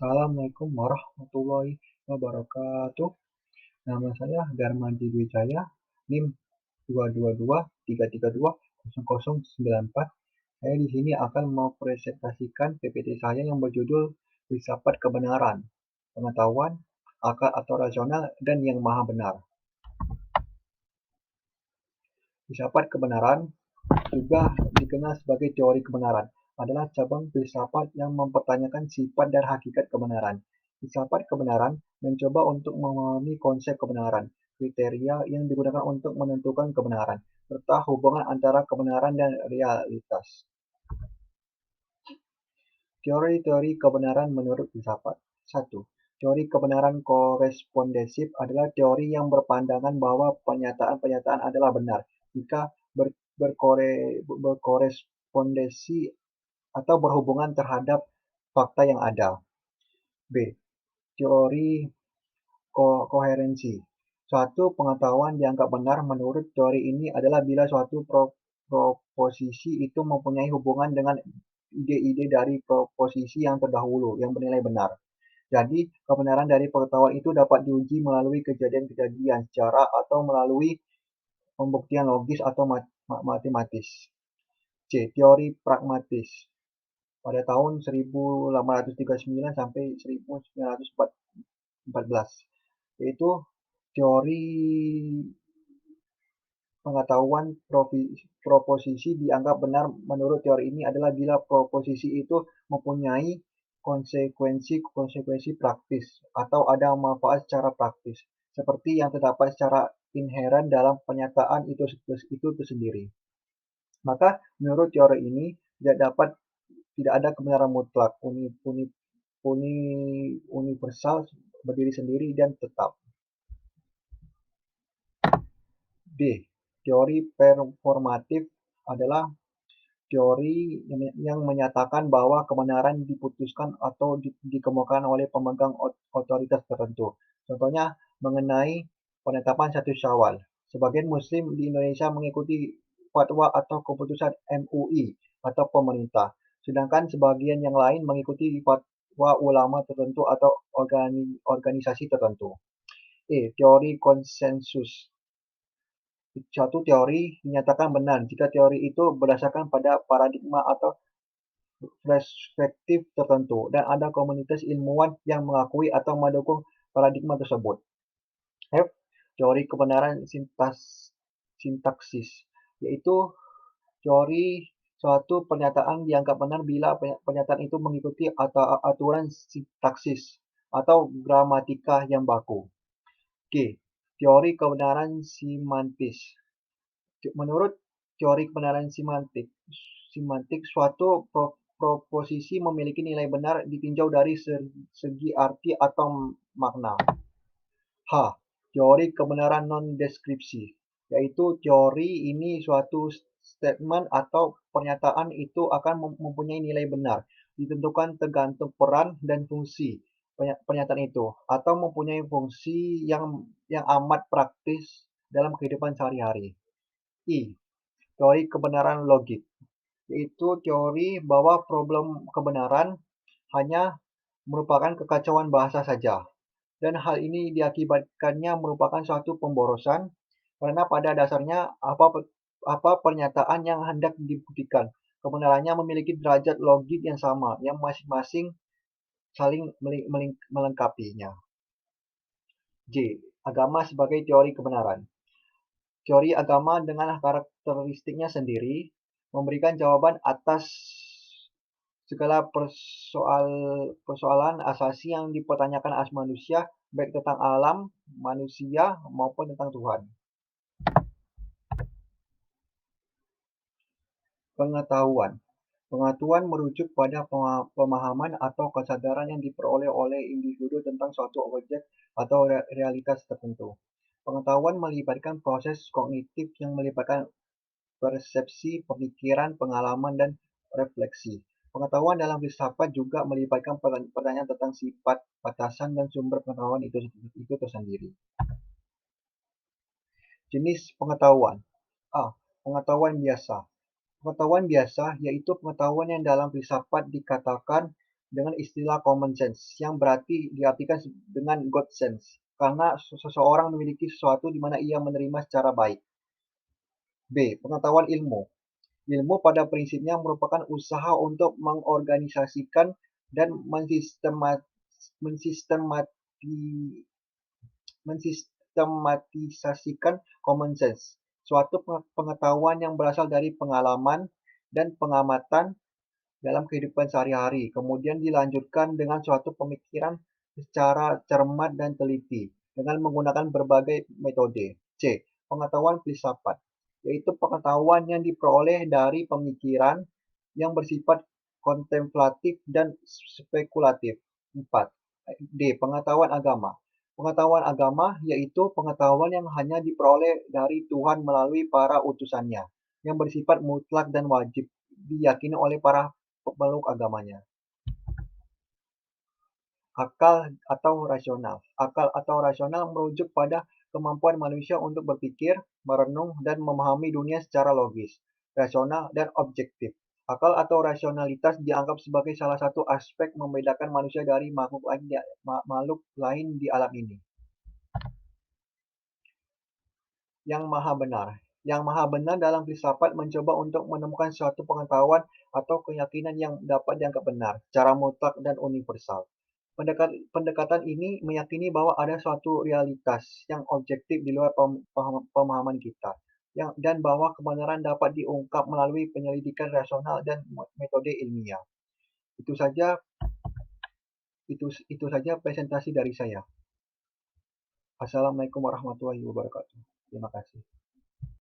Assalamualaikum warahmatullahi wabarakatuh. Nama saya Darmadi Wijaya, NIM 22233200094. Saya di sini akan mempresentasikan PPT saya yang berjudul Filsafat Kebenaran, Pengetahuan, Akal atau Rasional, dan yang Maha Benar. Filsafat kebenaran, juga dikenal sebagai teori kebenaran, adalah cabang filsafat yang mempertanyakan sifat dan hakikat kebenaran. Filsafat kebenaran mencoba untuk memahami konsep kebenaran, kriteria yang digunakan untuk menentukan kebenaran, serta hubungan antara kebenaran dan realitas. Teori-teori kebenaran menurut filsafat. 1. Teori kebenaran korespondensif adalah teori yang berpandangan bahwa pernyataan-pernyataan adalah benar jika berkorespondensi atau berhubungan terhadap fakta yang ada. B. Teori koherensi. Suatu pengetahuan dianggap benar menurut teori ini adalah bila suatu proposisi itu mempunyai hubungan dengan ide-ide dari proposisi yang terdahulu yang bernilai benar. Jadi, kebenaran dari pengetahuan itu dapat diuji melalui kejadian-kejadian sejarah atau melalui pembuktian logis atau matematis. C. Teori pragmatis. Pada tahun 1839 sampai 1914, yaitu teori pengetahuan proposisi dianggap benar menurut teori ini adalah bila proposisi itu mempunyai konsekuensi praktis atau ada manfaat secara praktis, seperti yang terdapat secara inheren dalam pernyataan itu sendiri. Maka menurut teori ini tidak ada kebenaran mutlak, universal, berdiri sendiri dan tetap. D. Teori performatif adalah teori yang menyatakan bahwa kebenaran diputuskan atau dikemukakan oleh pemegang otoritas tertentu. Contohnya mengenai penetapan 1 Syawal. Sebagian Muslim di Indonesia mengikuti fatwa atau keputusan MUI atau pemerintah, sedangkan sebagian yang lain mengikuti fatwa ulama tertentu atau organisasi tertentu. Teori konsensus. Suatu teori dinyatakan benar jika teori itu berdasarkan pada paradigma atau perspektif tertentu dan ada komunitas ilmuwan yang mengakui atau mendukung paradigma tersebut. F. Teori kebenaran sintaksis, yaitu teori suatu pernyataan dianggap benar bila pernyataan itu mengikuti aturan sintaksis atau gramatika yang baku. G. Teori kebenaran semantis. Menurut teori kebenaran semantik, suatu proposisi memiliki nilai benar ditinjau dari segi arti atau makna. H. Teori kebenaran non-deskripsi, yaitu teori ini suatu statement atau pernyataan itu akan mempunyai nilai benar, ditentukan tergantung peran dan fungsi pernyataan itu, atau mempunyai fungsi yang amat praktis dalam kehidupan sehari-hari. I. Teori kebenaran logik, yaitu teori bahwa problem kebenaran hanya merupakan kekacauan bahasa saja, dan hal ini diakibatkannya merupakan suatu pemborosan, karena pada dasarnya apa pernyataan yang hendak dibuktikan, kebenarannya memiliki derajat logik yang sama, yang masing-masing saling melengkapinya. J. Agama sebagai teori kebenaran. Teori agama dengan karakteristiknya sendiri memberikan jawaban atas segala persoalan asasi yang dipertanyakan atas manusia, baik tentang alam, manusia, maupun tentang Tuhan. Pengetahuan. Pengetahuan merujuk pada pemahaman atau kesadaran yang diperoleh oleh individu tentang suatu objek atau realitas tertentu. Pengetahuan melibatkan proses kognitif yang melibatkan persepsi, pemikiran, pengalaman, dan refleksi. Pengetahuan dalam filsafat juga melibatkan pertanyaan tentang sifat, batasan, dan sumber pengetahuan itu tersendiri. Jenis pengetahuan. A. Pengetahuan biasa. Pengetahuan biasa yaitu pengetahuan yang dalam filsafat dikatakan dengan istilah common sense, yang berarti diartikan dengan God sense, karena seseorang memiliki sesuatu di mana ia menerima secara baik. B. Pengetahuan ilmu. Ilmu pada prinsipnya merupakan usaha untuk mengorganisasikan dan mensistematisasikan common sense, suatu pengetahuan yang berasal dari pengalaman dan pengamatan dalam kehidupan sehari-hari, kemudian dilanjutkan dengan suatu pemikiran secara cermat dan teliti dengan menggunakan berbagai metode. C. Pengetahuan filsafat, yaitu pengetahuan yang diperoleh dari pemikiran yang bersifat kontemplatif dan spekulatif. 4. D. Pengetahuan agama. Pengetahuan agama yaitu pengetahuan yang hanya diperoleh dari Tuhan melalui para utusannya, yang bersifat mutlak dan wajib diyakini oleh para pemeluk agamanya. Akal atau rasional. Akal atau rasional merujuk pada kemampuan manusia untuk berpikir, merenung, dan memahami dunia secara logis, rasional, dan objektif. Akal atau rasionalitas dianggap sebagai salah satu aspek membedakan manusia dari makhluk lain di alam ini. Yang maha benar. Yang maha benar dalam filsafat mencoba untuk menemukan suatu pengetahuan atau keyakinan yang dapat dianggap benar, secara mutlak dan universal. Pendekatan ini meyakini bahwa ada suatu realitas yang objektif di luar pemahaman kita, dan bahwa kebenaran dapat diungkap melalui penyelidikan rasional dan metode ilmiah. Itu saja, itu saja presentasi dari saya. Assalamualaikum warahmatullahi wabarakatuh. Terima kasih.